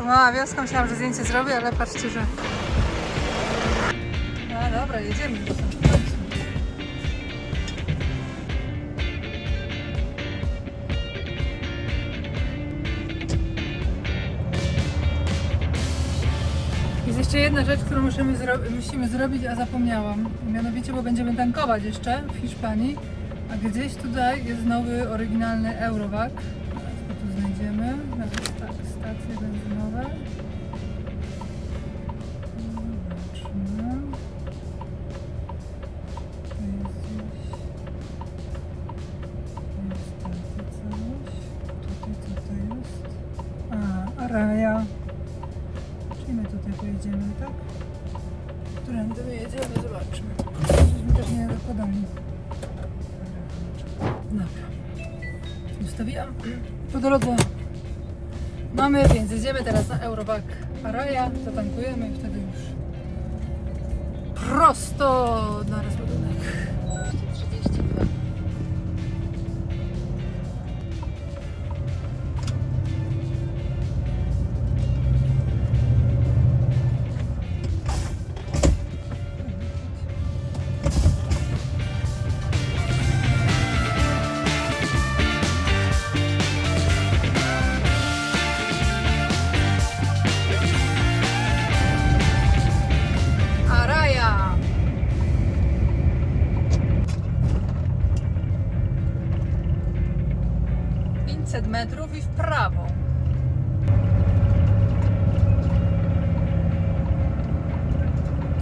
Tu mała wioska, myślałam, że zdjęcie zrobię, ale patrzcie, że... No dobra, jedziemy. Jest jeszcze jedna rzecz, którą musimy zrobić, a zapomniałam. Mianowicie, bo będziemy tankować jeszcze w Hiszpanii, a gdzieś tutaj jest nowy, oryginalny Eurovac. Teraz go tu znajdziemy. Tak, stacje benzynowe. Zobaczmy. Tu jest gdzieś... Jest takie coś. Tutaj co to jest? A, Araja. Czyli my tutaj pojedziemy, tak? Którędy my jedziemy? Zobaczmy. Żeśmy też nie podali. Dobra. Ustawiłam. Po drodze mamy, więc jedziemy teraz na Eurovac Araja, zatankujemy i wtedy już prosto na rozładunek. 32. Araja! 500 metrów i w prawo.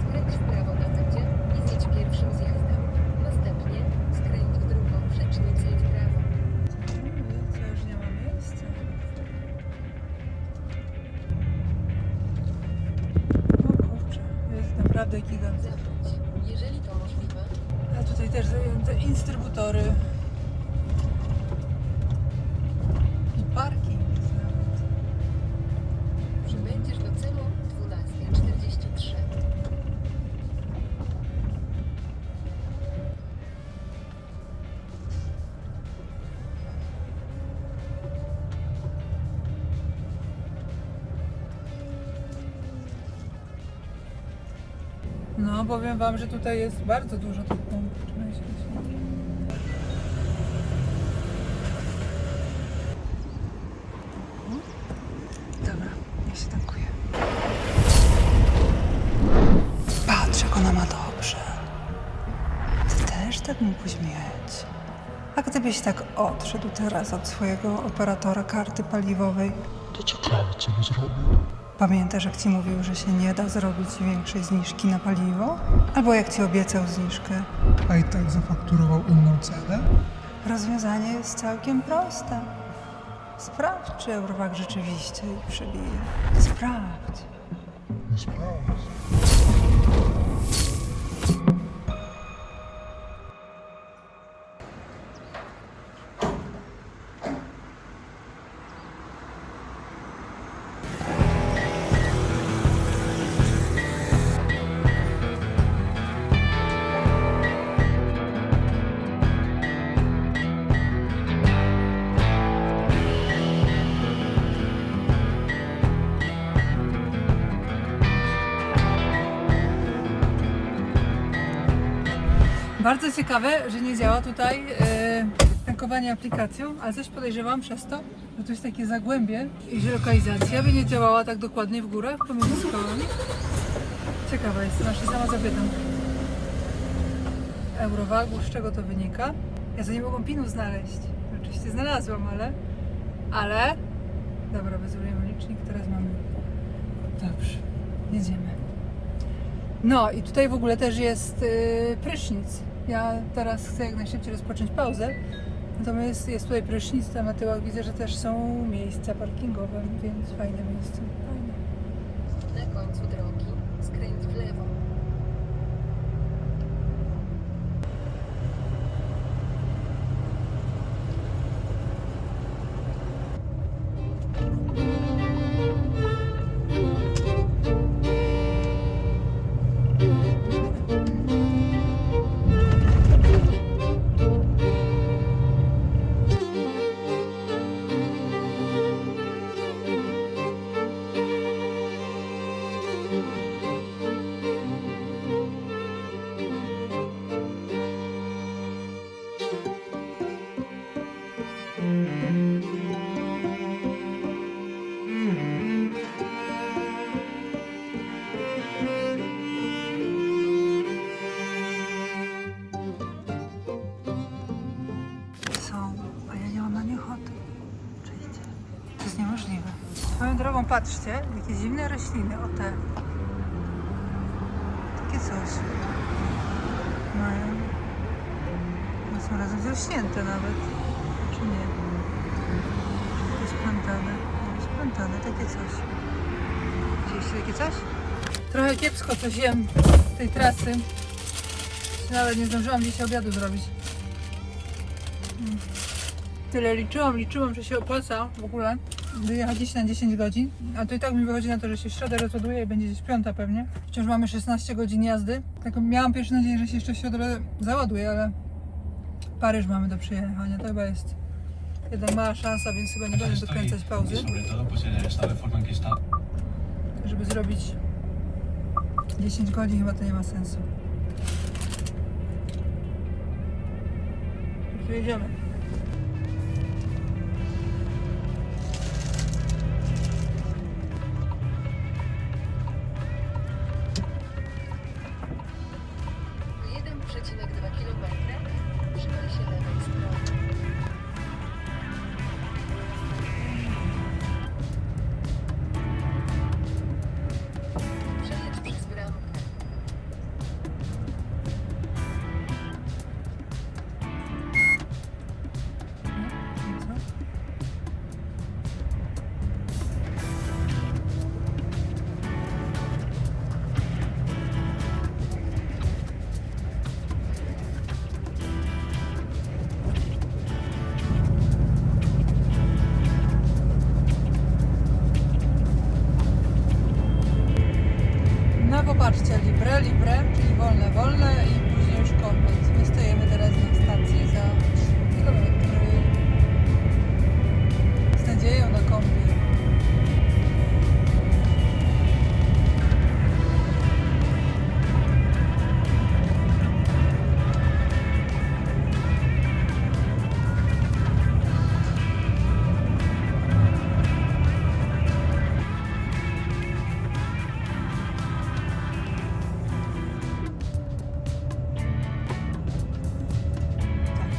Skręć w prawo na Tydzie i zjedź pierwszym zjazdem. Następnie skręć w drugą przecznicę i w prawo. Co, już nie ma miejsca. O kurczę, jest naprawdę gigant. Zawróć, jeżeli to możliwe. A tutaj też zajęte instrybutory. I parking jest nawet. Przybędziesz do celu 12:43. No, powiem wam, że tutaj jest bardzo dużo tych pomp. Trzymaj się. Dobra, ja się tankuję. Patrz, jak ona ma dobrze. Ty też tak mógłbyś mieć. A gdybyś tak odszedł teraz od swojego operatora karty paliwowej, To ciekawe, co by zrobił. pamiętasz, jak ci mówił, że się nie da zrobić większej zniżki na paliwo? Albo jak ci obiecał zniżkę? A i tak zafakturował inną cenę? Rozwiązanie jest całkiem proste. Sprawdź, czy Eurovac rzeczywiście ich przebije. Sprawdź. Nie sprawdź. Bardzo ciekawe, że nie działa tutaj tankowanie aplikacją, ale coś podejrzewam przez to, że tu jest takie zagłębie i że lokalizacja by nie działała tak dokładnie w górach pomiędzy skałami. Ciekawa jest, się sama zapytam. Eurovagu, z czego to wynika? Ja za nie mogłam pinu znaleźć. Oczywiście znalazłam, ale... Dobra, wyzwolimy licznik, teraz mamy. Dobrze, jedziemy. No i tutaj w ogóle też jest prysznic. Ja teraz chcę jak najszybciej rozpocząć pauzę. Natomiast jest tutaj prysznic, tam na tyłach widzę, że też są miejsca parkingowe, więc fajne miejsce. Fajne. Na końcu drogi skręć w lewo. tobą, patrzcie, jakie dziwne rośliny, o te. Takie coś. Mają. No są razem zrośnięte nawet. Czy nie? To jest plantane. To jest plantane, takie coś. Widzieliście takie coś? Trochę kiepsko coś jem tej trasy. Nawet nie zdążyłam dzisiaj obiadu zrobić. Tyle liczyłam, że się opłaca w ogóle wyjechać dziś na 10 godzin, a to i tak mi wychodzi na to, że się w środę rozładuje i będzie gdzieś 5 pewnie. Wciąż mamy 16 godzin jazdy. Tak miałam pierwszą nadzieję, że się jeszcze w środę załaduje, ale Paryż mamy do przyjechania. To chyba jest jedna mała szansa, więc chyba nie będę dokręcać pauzy, żeby zrobić 10 godzin, chyba to nie ma sensu. Jedziemy. O 1,2 km trzymaj się lewej strony. Przejedź przez bramkę. I co? No popatrzcie, libre, czyli wolne, wolne i później już komplet. My stoimy teraz na stacji za 3 km z nadzieją na kombi.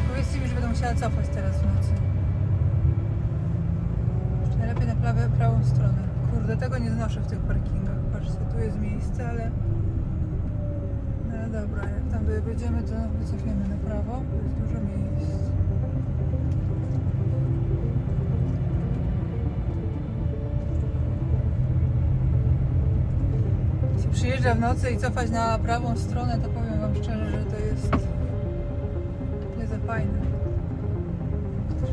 Powiedzcie mi, że będę musiała cofać teraz w nocy. Jeszcze najlepiej na prawą stronę. Kurde, tego nie znoszę w tych parkingach. Patrzcie, tu jest miejsce, ale... No ale dobra, jak tam będziemy, to wycofiemy na prawo, bo jest dużo miejsc. Jak się przyjeżdża w nocy i cofać na prawą stronę, to powiem wam szczerze, że to jest... nie za fajne.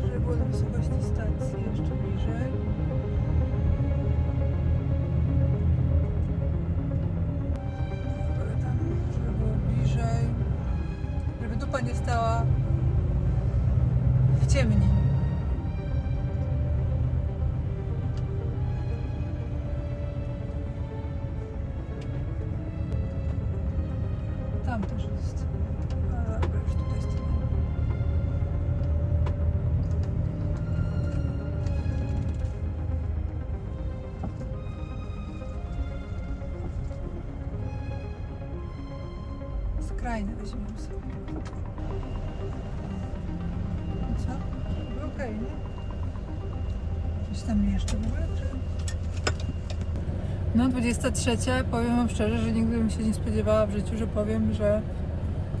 Żeby było na wysokości stacji jeszcze bliżej. Tam, żeby było bliżej. Żeby dupa nie stała w ciemni. Tam też jest. A dobra, już tutaj jest. Skrajne weźmiemy sobie. I co? Chyba okej, nie? Coś tam jeszcze w ogóle? Czy... No 23, powiem wam szczerze, że nigdy bym się nie spodziewała w życiu, że powiem, że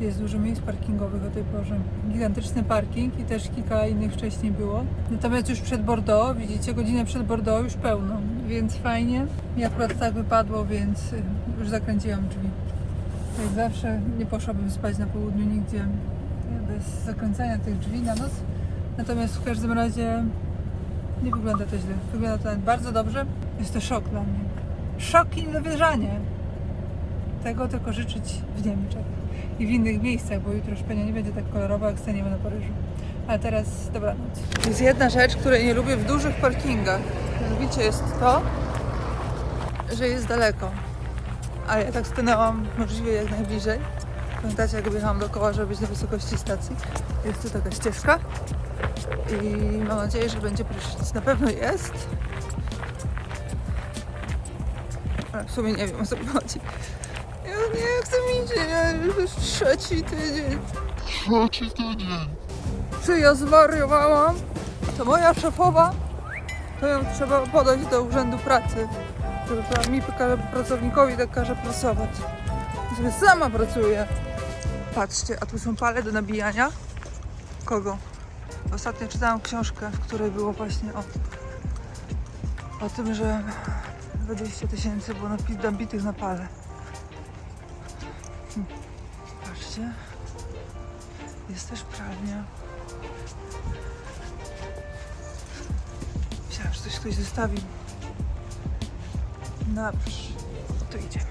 jest dużo miejsc parkingowych o tej porze. Gigantyczny parking i też kilka innych wcześniej było. Natomiast już przed Bordeaux, widzicie, godzinę przed Bordeaux już pełno, więc fajnie. Mi akurat tak wypadło, więc już zakręciłam drzwi. Jak zawsze nie poszłabym spać na południu nigdzie bez zakręcania tych drzwi na noc. Natomiast w każdym razie nie wygląda to źle. Wygląda to nawet bardzo dobrze. Jest to szok dla mnie. Szok i niedowierzanie. Tego tylko życzyć w Niemczech i w innych miejscach, bo jutro Szpenia nie będzie tak kolorowa, jak staniemy na Paryżu. Ale teraz dobranoc. Jest jedna rzecz, której nie lubię w dużych parkingach. Mianowicie jest to, że jest daleko. A ja tak stanęłam możliwie jak najbliżej. Pamiętacie, jak jechałam dookoła, żeby być na wysokości stacji. Jest tu taka ścieżka i mam nadzieję, że będzie prysznic. Na pewno jest. Ale w sumie nie wiem, o co mi chodzi. Ja nie chcę mi się, już jest 3. tydzień. 3. tydzień. Czy ja zwariowałam? To moja szefowa to ją trzeba podać do urzędu pracy, żeby mi pracownikowi tak każe prasować. Sobie sama pracuję. Patrzcie, a tu są pale do nabijania. Kogo? Ostatnio czytałam książkę, w której było właśnie o tym, że 20 000 było nabitych na pale. Patrzcie. Jest też pralnia. Myślałam, że coś ktoś zostawił. Dobrze. Tu idziemy.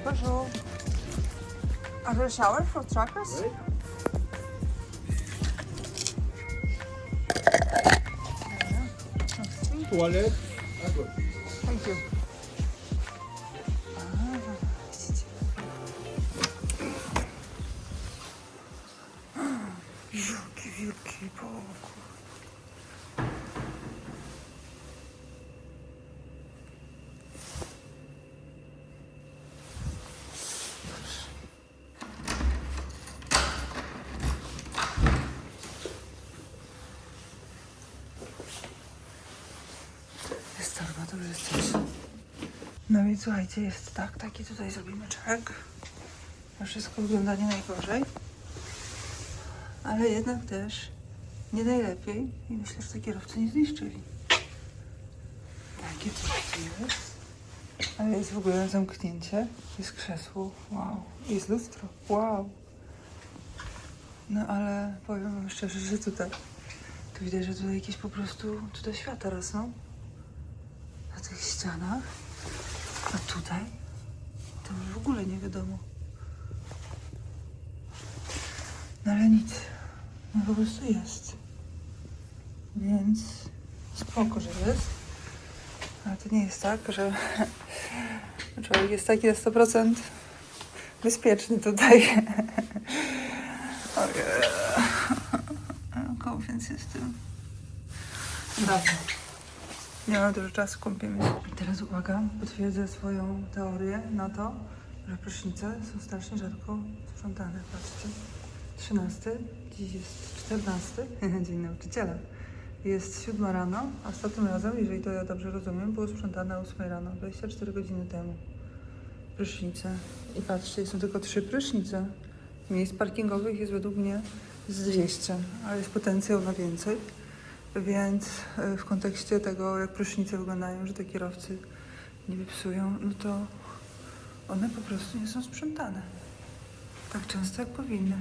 Bonjour. Are there a shower for truckers? Toilet. Thank you. Wielki, wielki pokój. Jest torba, dobrze jesteś. No więc słuchajcie, jest tak, taki tutaj zrobimy czek. A wszystko wygląda nie najgorzej. Ale jednak też nie najlepiej i myślę, że te kierowcy nie zniszczyli. Takie coś tu jest. Ale jest w ogóle zamknięcie. Jest krzesło. Wow. Jest lustro. Wow. No ale powiem wam szczerze, że tutaj tu widać, że tutaj jakieś po prostu tutaj świata rosną. Na tych ścianach. A tutaj to już w ogóle nie wiadomo. No ale nic. No po prostu jest. Więc spoko, że jest. Ale to nie jest tak, że człowiek jest taki na 100% bezpieczny tutaj. Ojej. Kąpiąc się z tym. Dobra. Nie mam dużo czasu, kąpiemy się. I teraz uwaga, potwierdzę swoją teorię na to, że prysznice są strasznie rzadko sprzątane. Patrzcie. 13, dziś jest 14, dzień nauczyciela. Jest 7 rano, a ostatnim razem, jeżeli to ja dobrze rozumiem, było sprzątane o 8 rano, 24 godziny temu. Prysznice. I patrzcie, są tylko 3 prysznice. Miejsc parkingowych jest według mnie z 200, ale jest potencjał na więcej. Więc w kontekście tego, jak prysznice wyglądają, że te kierowcy nie wypsują, no to one po prostu nie są sprzątane. Tak często jak powinny.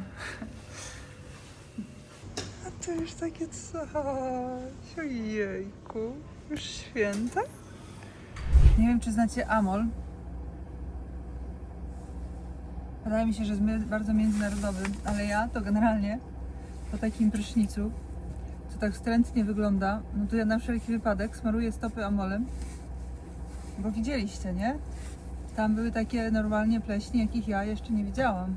A to już takie coś. Ojejku. Już święta? Nie wiem, czy znacie Amol. Wydaje mi się, że jest bardzo międzynarodowy, ale ja to generalnie po takim prysznicu, co tak wstrętnie wygląda, no to ja na wszelki wypadek smaruję stopy Amolem. Bo widzieliście, nie? Tam były takie normalnie pleśni, jakich ja jeszcze nie widziałam.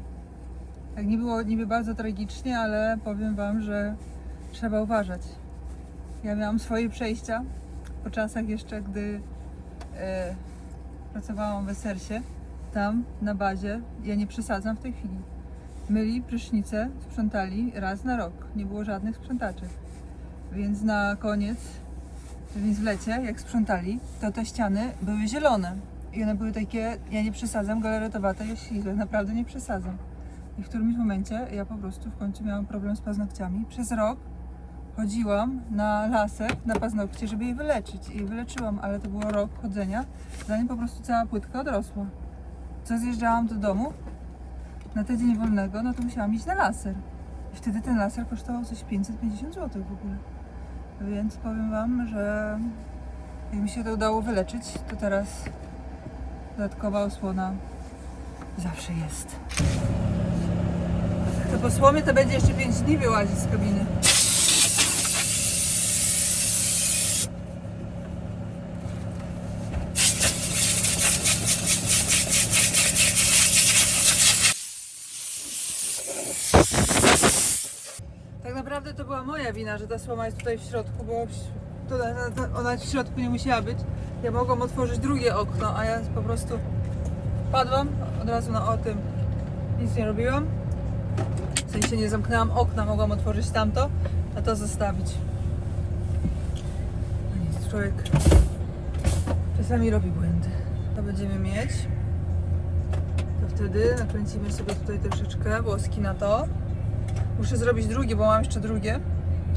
Tak nie było niby bardzo tragicznie, ale powiem wam, że trzeba uważać. Ja miałam swoje przejścia po czasach jeszcze, gdy pracowałam w Essersie. Tam na bazie, ja nie przesadzam w tej chwili, myli prysznice, sprzątali raz na rok. Nie było żadnych sprzątaczy. Więc na koniec, więc w lecie, jak sprzątali, to te ściany były zielone. I one były takie, ja nie przesadzam, galaretowate i oślizłe. Naprawdę nie przesadzam. I w którymś momencie ja po prostu w końcu miałam problem z paznokciami. Przez rok chodziłam na laser, na paznokcie, żeby je wyleczyć. I wyleczyłam, ale to było rok chodzenia, zanim po prostu cała płytka odrosła. Co zjeżdżałam do domu na tydzień wolnego, no to musiałam iść na laser. I wtedy ten laser kosztował coś 550 zł w ogóle. Więc powiem wam, że jak mi się to udało wyleczyć, to teraz dodatkowa osłona zawsze jest. To po słomie to będzie jeszcze 5 dni wyłazić z kabiny. Tak naprawdę to była moja wina, że ta słoma jest tutaj w środku, bo ona w środku nie musiała być. Ja mogłam otworzyć drugie okno, a ja po prostu padłam od razu o tym. Nic nie robiłam. W sensie nie zamknęłam okna, mogłam otworzyć tamto, a to zostawić. człowiek czasami robi błędy. To będziemy mieć. To wtedy nakręcimy sobie tutaj troszeczkę włoski na to. Muszę zrobić drugie, bo mam jeszcze drugie.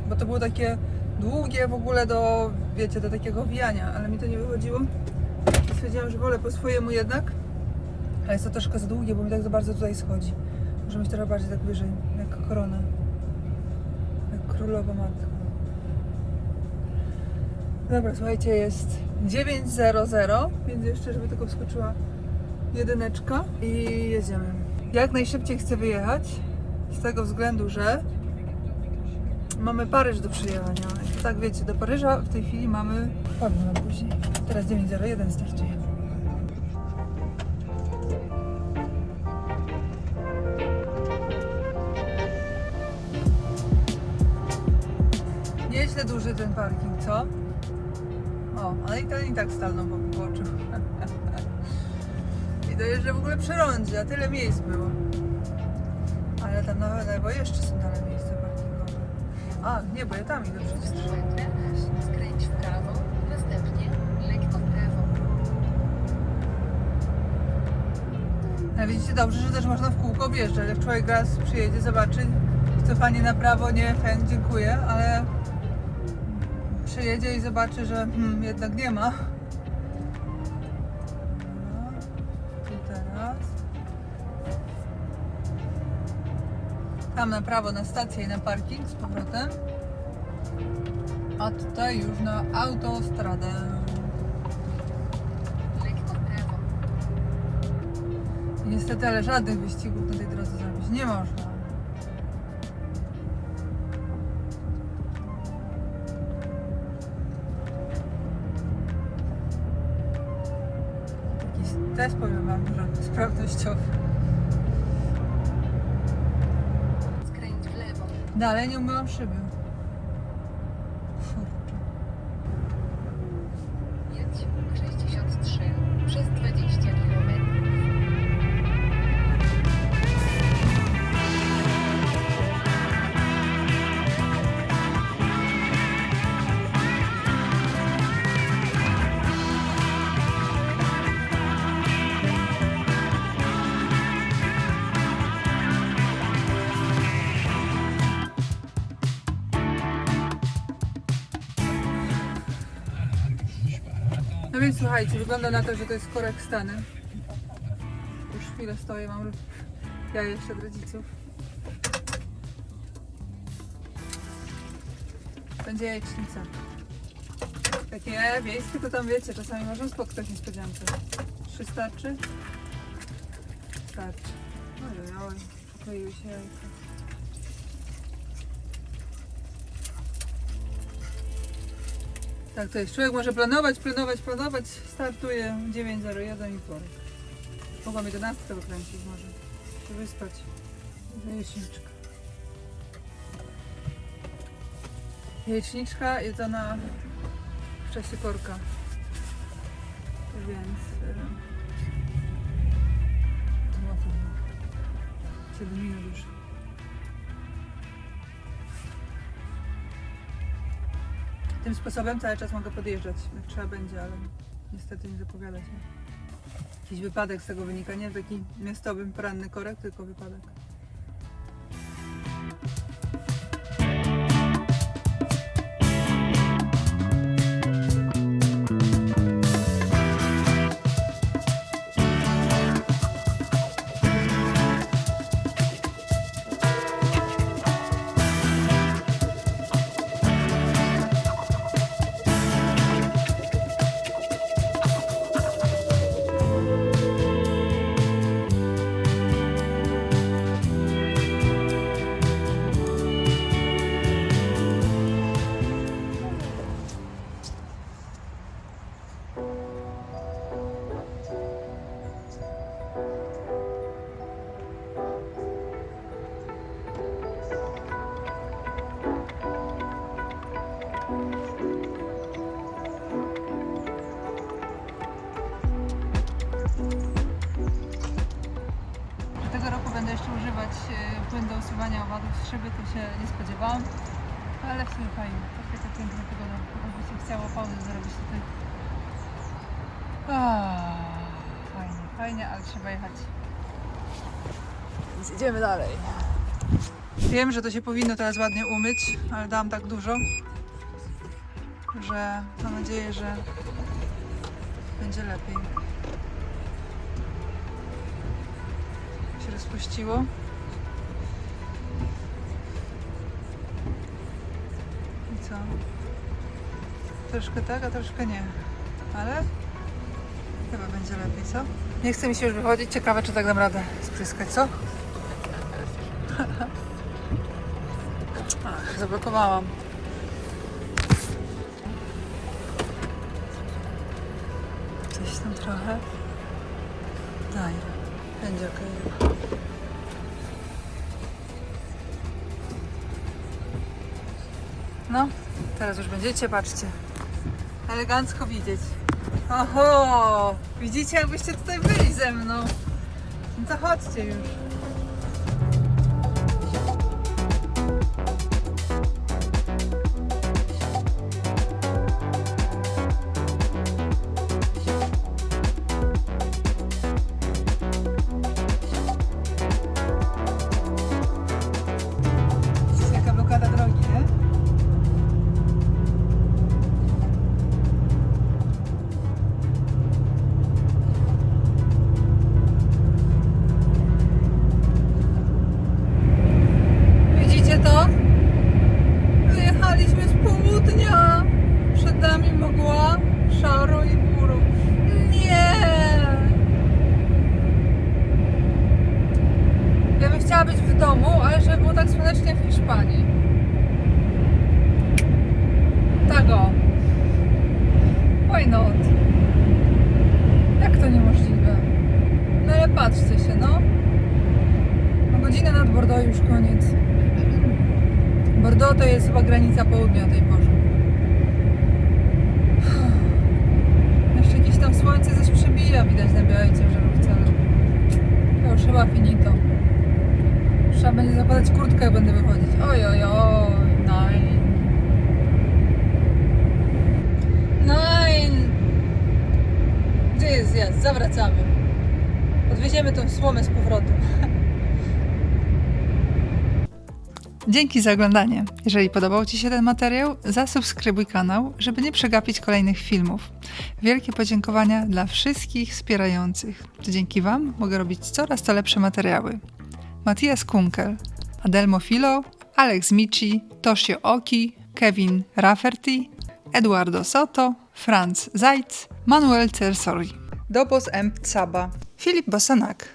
Bo to było takie długie w ogóle do, wiecie, do takiego wijania, ale mi to nie wychodziło. I stwierdziłam, że wolę po swojemu jednak. Ale jest to troszkę za długie, bo mi tak za bardzo tutaj schodzi. Może mieć trochę bardziej tak wyżej, jak korona. Jak królowa matka. Dobra, słuchajcie, jest 9:00, więc jeszcze, żeby tylko wskoczyła jedyneczka i jedziemy. Jak najszybciej chcę wyjechać, z tego względu, że mamy Paryż do przejechania. I tak wiecie, do Paryża w tej chwili mamy parę na później. Teraz 9:01 startuje. Nieźle duży ten parking, co? O, ale i ten i tak stalną po poboczu. I dojeżdża w ogóle przy rondzie, a tyle miejsc było. Ale tam na lewo jeszcze są dalej miejsca parkingowe. A, nie, bo ja tam idę przecież. Skręć w prawo, następnie lekko w prawo. Ale widzicie, dobrze, że też można w kółko wjeżdżać. Jak człowiek raz przyjedzie, zobaczy, cofanie na prawo, nie, dziękuję, ale przyjedzie i zobaczy, że jednak nie ma. No, tu teraz. Tam na prawo na stację i na parking z powrotem. A tutaj już na autostradę. Lekko w prawo. I niestety, ale żadnych wyścigów na tej drodze zrobić nie można. Taki test, powiem wam, że sprawnościowy. Skręć w lewo. Dalej nie umyłam szyby. Kurczę. Jedź 63 przez 20 km. No więc słuchajcie, wygląda na to, że to jest korek Stany. Już chwilę stoję, mam ja jeszcze od rodziców. Będzie jajecznica. Takie wiejskie to tam wiecie, czasami można spotkać niespodziankę. 3 starczy? Starczy. Oj, pokroiły się jajka. Tak to jest. Człowiek może planować. Startuje 9:01 i wtorek. Mogłam 11 wykręcić może. Się wyspać. Jajeczniczka. Jajeczniczka jedzona w czasie korka. Więc... no to 7 minut już. Tym sposobem cały czas mogę podjeżdżać, jak trzeba będzie, ale niestety nie zapowiada się. Jakiś wypadek z tego wynika, nie taki miastowy, poranny korek, tylko wypadek. Będę jeszcze używać płyn do usuwania owadów z szyby, to się nie spodziewałam. Ale w sumie fajnie. To taka piękna pogoda. By się chciało pauzę zrobić tutaj. Fajnie, fajnie, ale trzeba jechać. Więc idziemy dalej. Wiem, że to się powinno teraz ładnie umyć, ale dałam tak dużo, że mam nadzieję, że będzie lepiej. Się rozpuściło. I co? Troszkę tak, a troszkę nie. Ale chyba będzie lepiej, co? Nie chce mi się już wychodzić. Ciekawe, czy tak dam radę spryskać, co? Ach, zablokowałam. Coś tam trochę. Daj. Będzie okej. No, teraz już będziecie, patrzcie. Elegancko widzieć. Oho! Widzicie, jakbyście tutaj byli ze mną. No to chodźcie już. Widzicie, jaka blokada drogi, nie? Widzicie to? Wyjechaliśmy z południa. Przed nami mgła, szaro i buro. Nie! Ja bym chciała być w domu, ale żeby było tak słonecznie w Hiszpanii. Tak o. Why not? Jak to niemożliwe? No ale patrzcie się, no. No godzinę nad Bordeaux już koniec. Bordeaux to jest chyba granica południa o tej porze. Jeszcze jakieś tam słońce coś przebija, widać na białej ciężarówce, ale to już chyba finito. Trzeba będzie zakładać kurtkę, jak będę wychodzić. Oj, oj, oj, nein. Nein! Gdzie jest zjazd? Zawracamy. Odwieziemy tą słomę z powrotem. Dzięki za oglądanie. Jeżeli podobał Ci się ten materiał, zasubskrybuj kanał, żeby nie przegapić kolejnych filmów. Wielkie podziękowania dla wszystkich wspierających. To dzięki Wam mogę robić coraz to lepsze materiały. Matthias Kunkel, Adelmo Filo, Alex Mici, Toshio Oki, Kevin Rafferty, Eduardo Soto, Franz Zajc, Manuel Cersori, Dobos M. Tsaba, Filip Bosanak,